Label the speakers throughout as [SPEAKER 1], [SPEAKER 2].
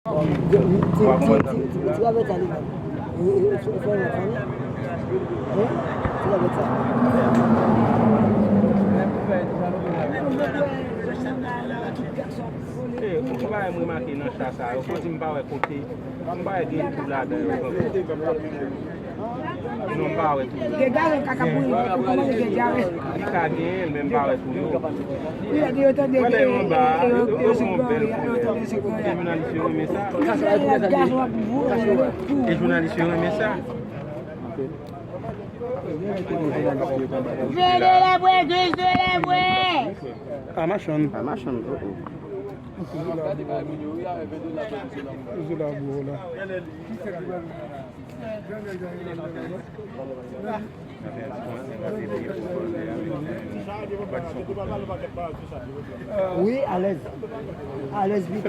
[SPEAKER 1] Tu vas mettre à l'imam. Tu vas faire la famille. Tu vas mettre ça.
[SPEAKER 2] Mwen ba mwen maki nan chasa, yo konti mba we kote, mba we gen tout la de. Non mba we tout.
[SPEAKER 3] Ge gare kakabou, koman ge gare?
[SPEAKER 2] Di ka gen, men mba we tout.
[SPEAKER 3] Di yo ton de
[SPEAKER 2] Wale yon ba, yo
[SPEAKER 3] se
[SPEAKER 2] kon bel pou. E jounalist yon reme sa. E jounalist yon reme sa.
[SPEAKER 3] Vede la bwe, Kristo la bwe!
[SPEAKER 4] Amachon.
[SPEAKER 1] Oui, à l'aise. À l'aise, vite.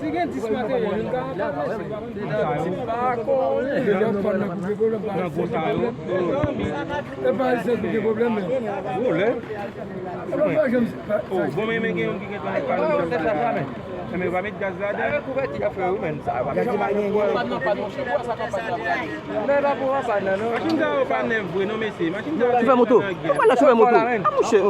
[SPEAKER 5] Si gen dis matériel, yon ka pas problème.
[SPEAKER 2] Bon men gen yon ki gen tan mais va mettre gaz là-dedans. Machine ça pas neuf vrai non monsieur. Machine ça.
[SPEAKER 4] Tu fais moto. Pourquoi là tu fais moto? Ah monsieur.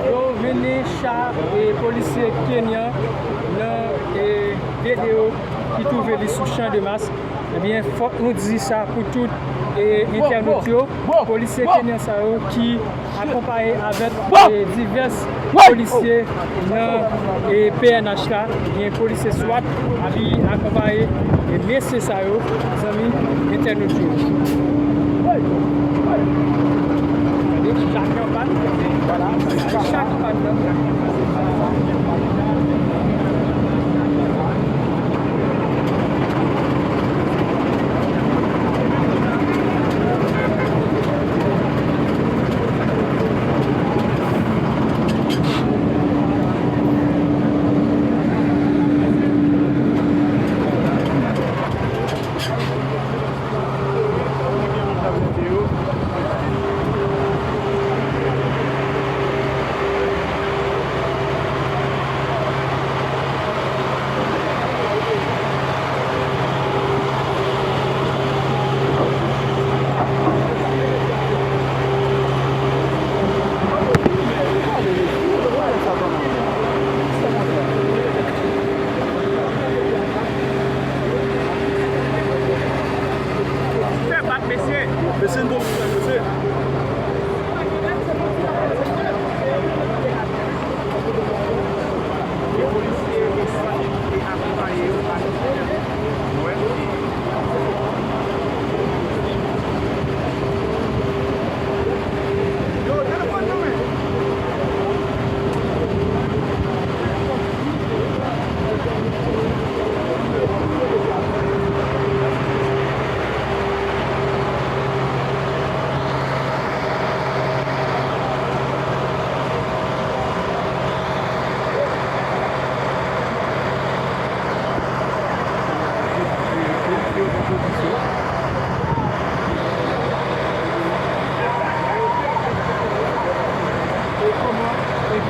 [SPEAKER 5] Yo veni char et policier kenyan dans vidéo qui trouve les sous champ de masse. Eh bien, faut nous dire ça pour tout internautes, policiers kenyans qui accompagnent avec divers policiers dans le PNH là, bien policiers SWAT qui accompagnent et messieurs ça, amis internautes. Chaque panne, voilà, chaque panne.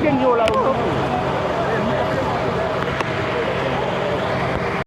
[SPEAKER 2] Kenyo là.